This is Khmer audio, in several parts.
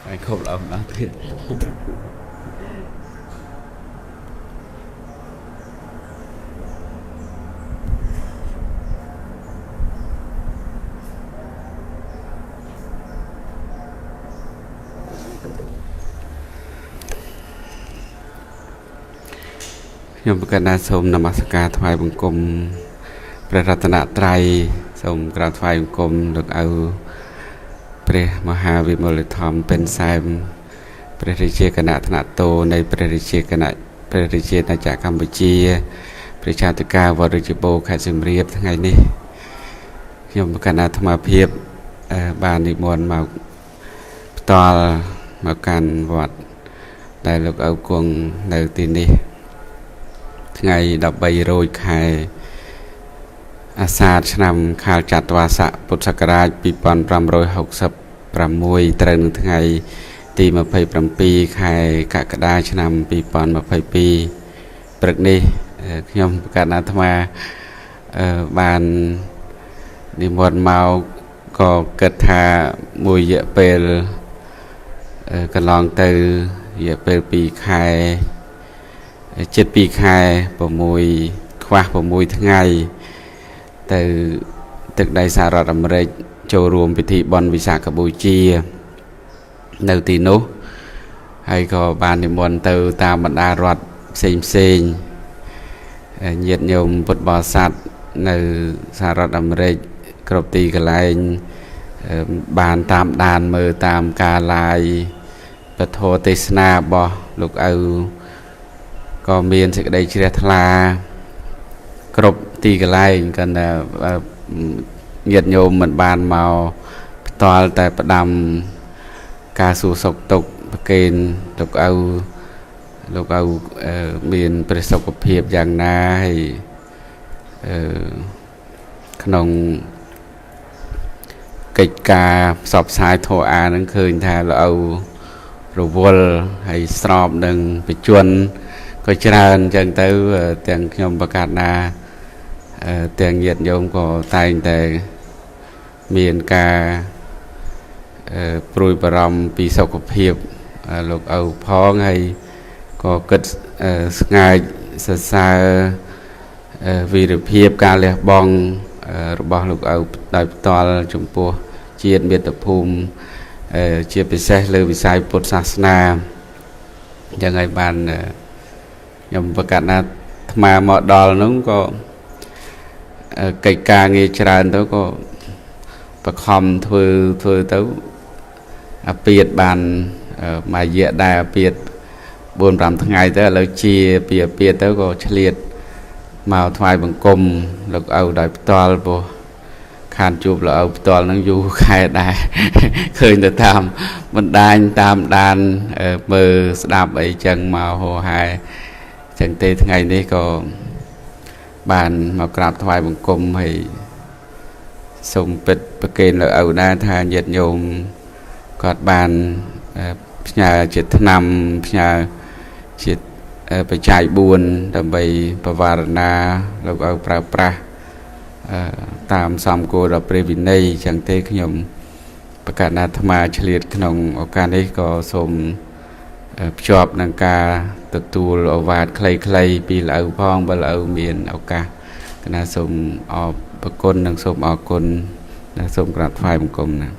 Anh không làm đó thiệt. Nhưng mà cái này xong nằm cả thoại bằng cùngព្រះរតនត្រ័យសូមក្រាបថ្វាយបង្គំលោកឪព្រះមហាវិមលធម្មពេញសែមព្រះរាជាគណៈថ្នាក់តូនៃព្រះរាជាគណៈព្រះរាជាណាចក្រកម្ពុជាព្រះចៅតកាវត្តរាជបូរខេត្តសៀមរាបថ្ងៃនេះខ្ញុំគណៈអាត្មាភាពបាននិមន្តមកផ្ទាល់មកកាន់វត្តដែលលោកឪគង់នៅទីនេះថ្ងៃ13រោចខែអាសាឍឆ្នាំខាលចត្វាស័កពុទ្ធសករាជ2566ត្រូវនឹងថ្ងៃទី27ខែកក្កដាឆ្នាំ2022ព្រឹកនេះខ្ញុំប្រកាសអាត្មាបាននិមន្តមកក៏គិតថាមួយរយៈពេលកន្លងទៅរយៈពេល2ខែជិត2ខែ6ខ្វះ6ថ្ងៃទៅទឹកដីសហរដ្ឋអាមេរិកចូលរួមពិធីបុណ្យវិសាខបូជានៅទីនោះហើយក៏បាននិមន្តទៅតាមបណ្ដារដ្ឋផ្សេងញាតិញោមពុទ្ធបរិស័ទនៅសហរដ្ឋអាមេរិកគ្រប់ទីកន្លែងបានតាមដានមើលតាមការឡាយពធទេសនារបស់លោកឪក៏មានសេចក្តីជ្រះថ្លាគ្រប់ទីកន្លែងកាន់តែញាតិញោមមិនបានមកផ្ទាល់តែផ្ដាំការសួរសុខទុក្ខប្រកេនលោកឪមានព្រះសុខភាពយ៉ាងណាហើយក្នុងកិច្ចការផ្សព្វផ្សាយធម៌អានឹងឃើញថាលោកឪរវល់ហើយស្របនឹងបច្ចុប្បន្នក៏ច្រើនអញ្ចឹងទៅទាំងខ្ញុំប្រកាសណាទាំងញាតិញោមក៏តែងតែមានការព្រួយបារម្ភពីសុខភាពលោកឪផងហើយក៏គិតស្ងាយសរសើរវីរភាពការលះបង់របស់លោកឪដោយផ្ទាល់ចំពោះជាតិមាតុភូមិជាពិសេសលើវិស័យពុទ្ធសាសនាអញ្ចឹងហើយបានខ្ញុំប្រកាសណាអាត្មាមកដល់នោះក៏កិច្ចការងារច្រើនទៅក៏បខំធ្វើទៅអាពាតបានមួយរយៈដែរអាពាត 4-5 ថ្ងៃទៅឥឡូវជាពីអាពាតទៅក៏ឆ្លៀតមកថ្វាយបង្គំលោកឪដោយផ្ទាល់ព្រោះខានជួបលោកឪផ្ទាល់នឹងយូរខែដែរឃើញទៅតាមបណ្ដាញតាមដានមើលស្ដាប់អីចឹងមកហោហែចឹងទេថ្ងៃនេះក៏បានមកក្រាបថ្វាយបង្គំហើយសូមពិតប្រគេនលោកឪដែរថាញាតិញោមគាត់បានផ្ញើជាថ្នាំផ្ញើជាបច្ច័យ4ដើម្បីបវារណាលោកឪប្រើប្រាស់តាមសំគោលដល់ព្រះវិន័យចឹងទេខ្ញុំប្រកាសអាត្មាឆ្លៀតក្នុងឱកាសនេះក៏សូមភ្ជាប់នឹងការទទួលឱវាទខ្លីៗពីលោកឪផងបើលោកឪមានឱកាសគណៈសូមអរគុណនិងសូមអរគុណនិងសូមក្រាបថ្វាយបង្គំណា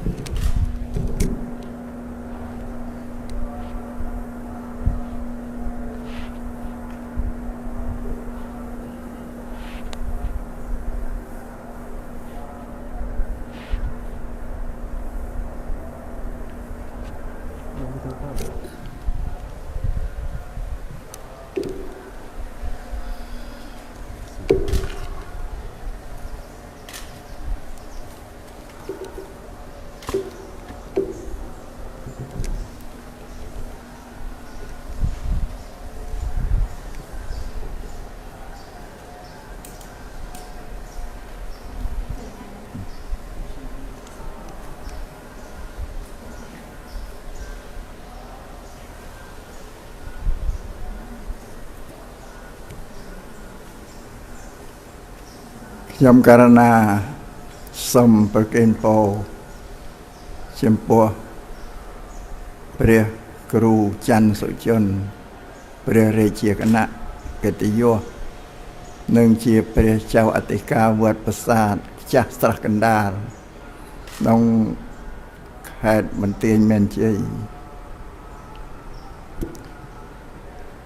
ខ្ញុំករណាសូមប្រគេនពរចំពោះ ព្រះគ្រូច័ន្ទសុជនព្រះរាជាគណៈកិត្តិយសនិងជាព្រះចៅអធិការវត្តប្រាសាទចាស់ស្រះកណ្ដាលក្នុងខេត្តបន្ទាយមានជ័យ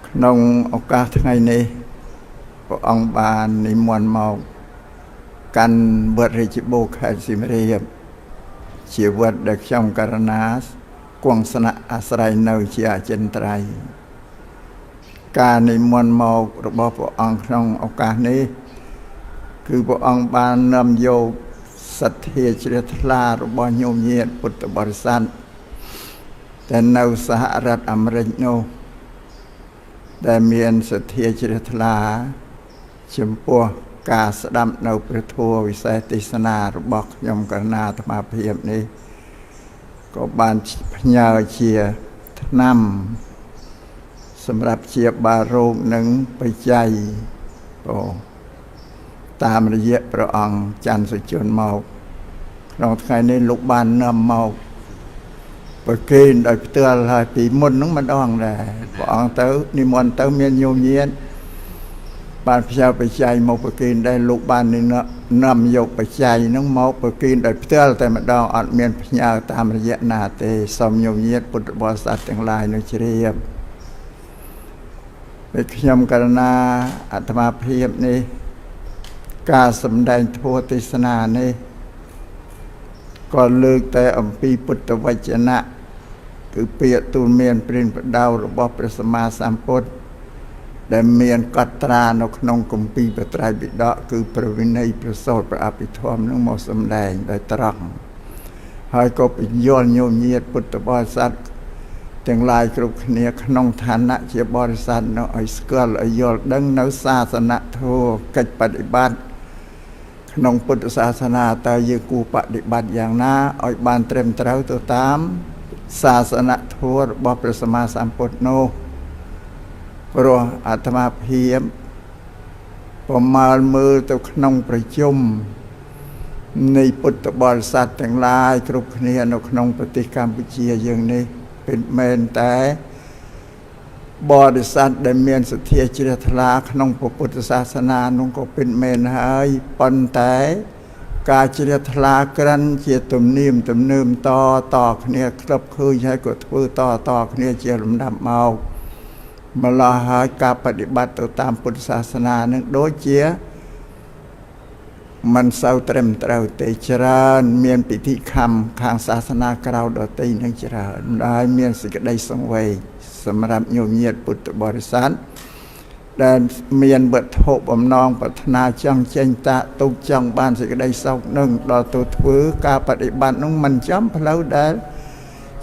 ក្នុងឱកាសថ្ងៃនេះព្រះអង្គបាននិមន្តមកកាន់វត្តរាជបូរខេត្តសៀមរាបជាវត្តដែលខ្ញុំករណាគង់ស្នាក់អាស្រ័យនៅជាអចិន្ត្រៃយ៍ការនិមន្តមករបស់ព្រះអង្គក្នុងឱកាសនេះគឺព្រះអង្គបាននាំយកសទ្ធាជ្រះថ្លារបស់ញោមញាតិពុទ្ធបរិស័ទតែនៅសហរដ្ឋអាមេរិកនោះដែលមានសទ្ធាជ្រះថ្លាចំពោះការស្ដាប់នៅព្រះធម៌វិសេសទេសនារបស់ខ្ញុំកណ្ណាអាត្មាភាពនេះក៏បានផ្ញើជាថ្នាំសម្រាប់ជាបារោគនិងបច្ច័យតាមរយៈព្រះអង្គច័ន្ទសុជនមកក្នុងថ្ងៃនេះលោកបាននាំមកប្រគេនដោយផ្ទាល់ហើយពីមុនហ្នឹងម្ដងដែរព្រះអង្គទៅនិមន្តទៅមានញោមញាតិបានផ្ញើបច្ច័យមកប្រគេនដែរលោកបាននាំយកបច្ច័យហ្នឹងមកប្រគេនដោយផ្ទាល់តែម្ដងអត់មានផ្ញើតាមរយៈណាទេសូមញោមញាតិពុទ្ធបរិស័ទទាំងឡាយនៅជ្រាបពេលខ្ញុំករណាអាត្មាភាពនេះការសម្ដែងធម៌ទេសនានេះក៏លើកតែអំពីពុទ្ធវចនៈគឺពាក្យទូលមានព្រានប្រដៅរបស់ព្រះសម្មាសម្ពុទ្ធដែលមានកត់ត្រានៅក្នុងគម្ពីរបត្រៃបិដកគឺព្រះវិន័យព្រះសូត្រព្រះអភិធម្មនឹងមកសម្ដែងដោយត្រង់ហើយក៏ពន្យល់ញោមញាតិពុទ្ធបរិស័ទទាំងឡាយគ្រប់គ្នាក្នុងឋានៈជាបរិស័ទនៅឲ្យស្គាល់ឲ្យយល់ដឹងនៅសាសនធម៌កិច្ចបដិបត្តិក្នុងពុទ្ធសាសនាតើយើងគួរបដិបត្តិយ៉ាងណាឲ្យបានត្រឹមត្រូវទៅតាមសាសនធម៌របស់ព្រះសម្មាសម្ពុទ្ធនោះព្រោះអាត្មាភាពប្រមាលមើលទៅក្នុងប្រជុំនៃពុទ្ធបរិស័ទទាំងឡាយគ្រប់គ្នានៅក្នុងប្រទេសកម្ពុជាយើងនេះពិតមែនតែបរិស័ទដែលមានសទ្ធាជ្រះថ្លាក្នុងពុទ្ធសាសនានោះក៏ពិតមែនហើយប៉ុន្តែការជ្រះថ្លាក្រាន់ជាទំនៀមទំនើមតគ្នាក្លឹបឃើញហើយក៏ធ្វើតគ្នាជាលំដាប់មកម្ល៉េះហើយការបដិបត្តិទៅតាមពុទ្ធសាសនានឹងដូចជាមិនសូវត្រឹមត្រូវទេច្រើនមានពិធីខំខាងសាសនាក្រៅដទៃនឹងច្រើនដែលមានសេចក្តីសង្វេគសម្រាប់ញោមញាតិពុទ្ធបរិស័ទដែលមានវត្ថុបំណងប្រាថ្នាចង់ចេញតាទុកចង់បានសេចក្តីសុខនឹងដល់ទៅធ្វើការបដិបត្តិនោះមិនចំផ្លូវដែល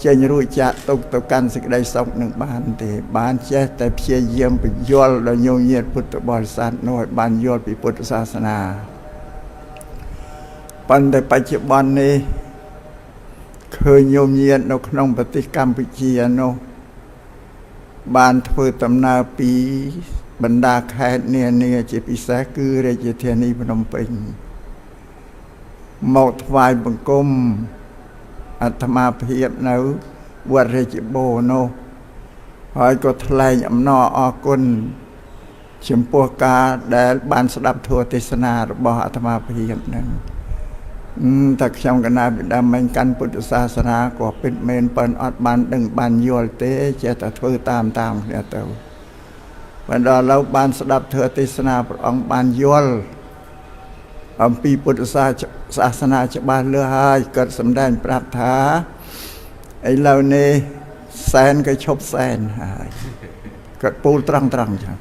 ចេញរួចចាក់ទុកទៅកាន់សេចក្តីសុខនឹងបានទេបានចេះតែព្យាយាមបញ្យល់ដល់ញោមញាតិពុទ្ធបរិស័ទនោះឲ្យបានយល់ពីពុទ្ធសាសនាប៉ុន្តែបច្ចុប្បន្ននេះឃើញញោមញាតិនៅក្នុងប្រទេសកម្ពុជានោះបានធ្វើដំណើរពីបណ្ដាខេត្តនានាជាពិសេសគឺរាជធានីភ្នំពេញមកថ្វាយបង្គំអាត្មាភាពនៅវត្តរាជបូរនោះហើយក៏ថ្លែងអំណរអរគុណចំពោះការដែលបានស្ដាប់ធម៌ទេសនារបស់អាត្មាភាពនឹងតែខ្ញុំកណាបិតាមិនកាន់ពុទ្ធសាសនាក៏ពិតមែនប៉ុន្តែអត់បានដឹងបានយល់ទេចេះតែធ្វើតាមគ្នាទៅបណ្ដោះឡូវបានស្ដាប់ធម៌ទេសនាព្រះអង្គបានយល់អំពីពុទ្ធសាសនាច្បាស់លាស់ហើយគាត់សម្ដែងប្រាប់ថាឥឡូវនេះសែនក៏ឈប់សែនហើយគាត់ពូលត្រង់ចឹង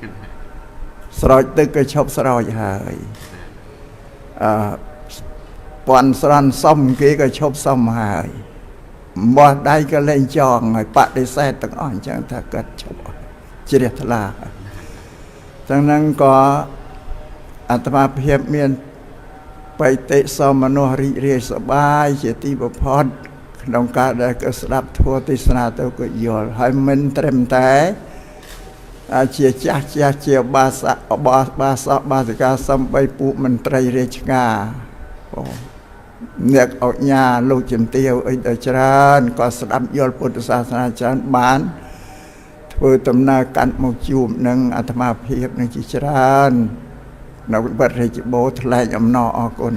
ស្រោចទឹកក៏ឈប់ស្រោចហើយពាន់ស្រន់សុំគេក៏ឈប់សុំហើយបោះដៃក៏លែងចងហើយបដិសេធទាំងអស់អញ្ចឹងថាគាត់ឈប់ជ្រះថ្លាចឹងហ្នឹងក៏អាត្មាភាពមានបៃតិសមមនុស្សរីករាយសប្បាយជាទីបំផុតក្នុងការដែលក៏ស្ដាប់ធម៌ទេសនាទៅក៏យល់ហើយមិនត្រឹមតែជាចាស់ជាបាសិកាសំបីពួកមន្ត្រីរាជការ អ្នកអុញ្ញាលោកជំទាវអីដល់ច្រើនក៏ស្ដាប់យល់ពុទ្ធសាសនាច្រើនបានធ្វើដំណើរកាន់មកជួបនឹងអាត្មាភាពនឹងជាច្រើននៅវត្តរាជបូរថ្លែងអំណរអរគុណ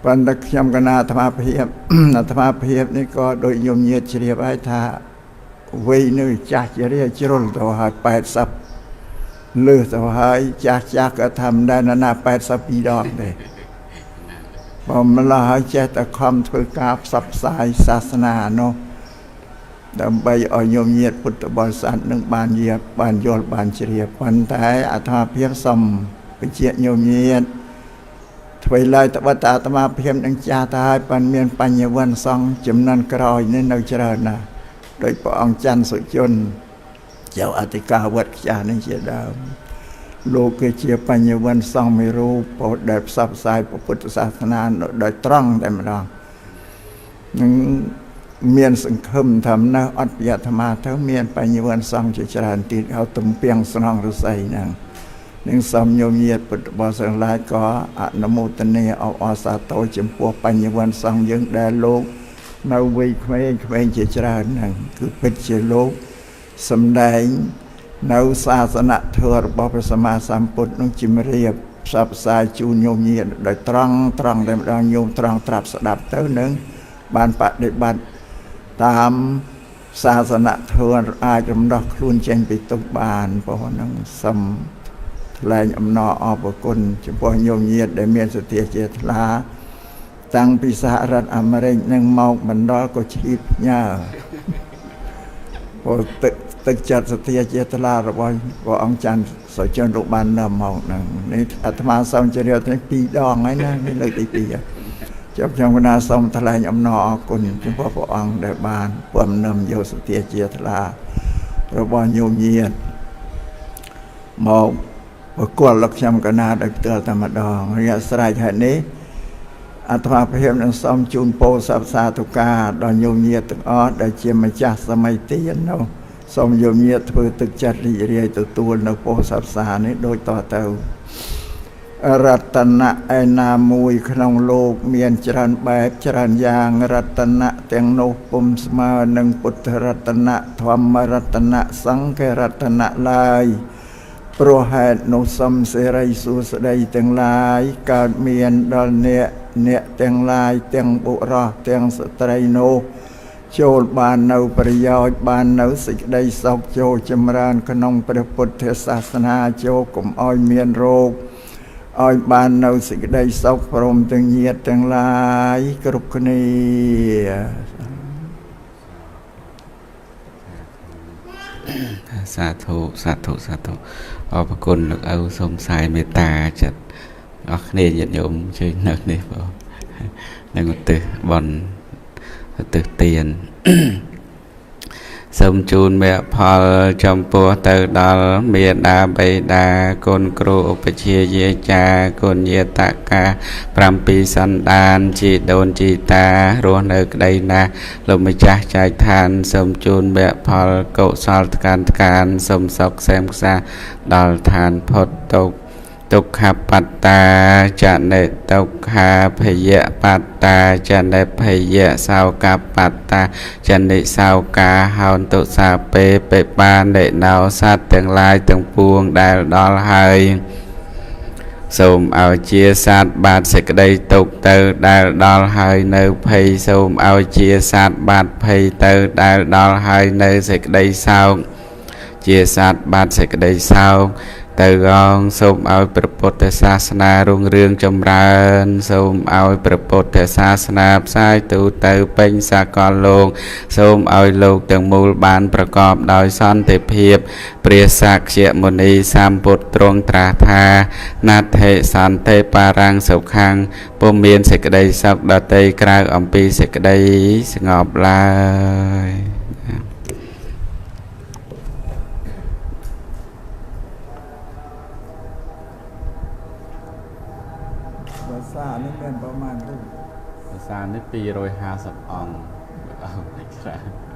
ប៉ុន្តែខ្ញុំកណាអាត្មាភាពនេះក៏ដោយញោមញាតជ្រាបហើយថាវ័យនៅចាស់ជារាជ្រុលទៅហើយ80លើសទៅហើយចាស់ក៏ធ្វើដែរណា82ដងទេបើម្ល៉េះហើយចេះតែខំធ្វើការផ្សព្វផ្សាយសាសនានោះដើម្បីឲ្យញោមញាតពុទ្ធបរិស័ទនឹងបានយល់បានជ្រាបប៉ុន្តែអាត្មាភាពសូមបញ្ជាក់ញោមញាតធ្វើឡើយត្បិតតែអាត្មាភាពនឹងចាស់ទៅហើយបានមានបញ្ញវន្តសង្ឃចំនួនក្រោយនេះនៅច្រើនណាស់ដោយព្រះអង្គច័ន្ទសុជនចៅអធិការវត្តខ្ចាស់នេះជាដើមលោកគឺជាបញ្ញវន្តសង្ឃមួយរូបពោលដែលផ្សព្វផ្សាយពុទ្ធសាសនាដោយត្រង់តែម្ដងនឹងមានសង្ឃឹមថានៅអត់យអាត្មាទៅមានបញ្ញវន្តសង្ឃជាច្រើនទៀតហៅទំពាំងស្នងរស័យហ្នឹងនឹងសំញោមញាតពុទ្ធបរិស័ទឡាយក៏អនុមោទនាអបអរសាទរចំពោះបញ្ញវន្តសង្ឃយើងដែលលោកនៅវ័យក្មេងជាច្រើនហ្នឹងគឺពិតជាលោកសម្ដែងនៅសាសនធម៌របស់ព្រះសម្មាសម្ពុទ្ធនឹងជំរាបផ្សព្វផ្សាយជូនញោមញាតដោយត្រង់តែម្ដងញោមត្រង់ត្រាប់ស្ដាប់ទៅនឹងបានបដិបត្តិតាមសាសនធម៌អាចរំដោះខ្លួនចេញពីទុក្ខបានព្រោះនឹងសូមថ្លែងអំណរអរគុណចំពោះញោមញាតដែលមានសទ្ធាជ្រះថ្លាតាំងពីសហរដ្ឋអាមេរិកនឹងមកបណ្ដល់ក៏ឈៀបញើព្រោះទឹកចិត្តសទ្ធាជ្រះថ្លារបស់ព្រះអង្គច័ន្ទសុជនលោកបាននាំមកហ្នឹងនេះអាត្មាសូមជម្រាបនេះ2ដងហើយណានេះលើកទី2ចាប់ខ្ញុំកណាសូមថ្លែងអំណរអរគុណចំពោះព្រះអង្គដែលបានពំនាំយកសទ្ធាជ្រះថ្លារបស់ញោមញាតមកប្រគល់លោកខ្ញុំកណាដោយផ្ទាល់តែម្ដងរយៈស្រេចហេតុនេះអាត្មាភាពនឹងសូមជូនពរសព្វសាធុការដល់ញោមញាតទាំងអស់ដែលជាម្ចាស់សម័យទាននោះសូមញោមញាតធ្វើទឹកចិត្តរីករាយទទួលនៅពរសព្វសានេះដូចតទៅរតនៈឯណាមួយក្នុងលោកមានច្រើនបែបច្រើនយ៉ាងរតនៈទាំងនោះពុំស្មើនឹងពុទ្ធរតនៈធម្មរតនៈសង្ឃរតនៈឡើយព្រោះហេតុនោះសំសេរីសួស្តីទាំងឡាយកើតមានដល់អ្នកទាំងឡាយទាំងបុរសទាំងស្ត្រីនោះចូលបាននៅប្រយោជន៍បាននៅសេចក្តីសុខចូលចម្រើនក្នុងព្រះពុទ្ធសាសនាចូលកុំឲ្យមានរោគឲ្យបាននៅសេចក្តីសុខព្រមទាំងញាតិទាំងឡាយគ្រប់គ្នាសាធុអរគុណលោកឪសូមផ្សាយមេត្តាចិត្តអស់គ្នាញាតិញោមជួយនៅនេះបងនឹងឧទ្ទិសបុណ្យឧទ្ទិសទានសូមជូនមេផលចំពោះទៅដល់មេដាបេដាគុណគ្រូឧបជាយាចាគុណយាតកា7សន្តានជីដូនជីតារស់នៅក្តីណាស់លោកម្ចាស់ចែកឋានសូមជូនមេផលកុសលតកានសូមសុខសែមខ្សាដល់ឋានផុតទុក្ខបត្តាចនិទុក្ខាភយបត្តាចនិភយសោកបត្តាចនិសោកាហោតុសាពេបិបាននិណោសត្វទាំងឡាយទាំងពួងដែលដល់ហើយសូមឲ្យជាសត្វបាត់សេចក្តីទុក្ខទៅដែលដល់ហើយនៅភ័យសូមឲ្យជាសត្វបាត់ភ័យទៅដែលដល់ហើយនៅសេចក្តីសោកជាសត្វបាត់សេចក្តីសោកទៅអងសូមឲ្យព្រះពុទ្ធសាសនារុងរឿងចម្រើនសូមឲ្យព្រះពុទ្ធសាសនាផ្សាយទូទៅពេញសកលលោកសូមឲ្យលោកទាំងមូលបានប្រកបដោយសន្តិភាពព្រះសក្យមុនីសម្ពុទ្ធទ្រង់ត្រាស់ថាណដ្ឋិសន្តិបារាំងសុខੰពុំមានសេចក្តីសុខដតីក្រៅអំពីសេចក្តីស្ងប់ឡើយសានេះមានប្រមាណរូបភាសានេះ250អង្គច្រើន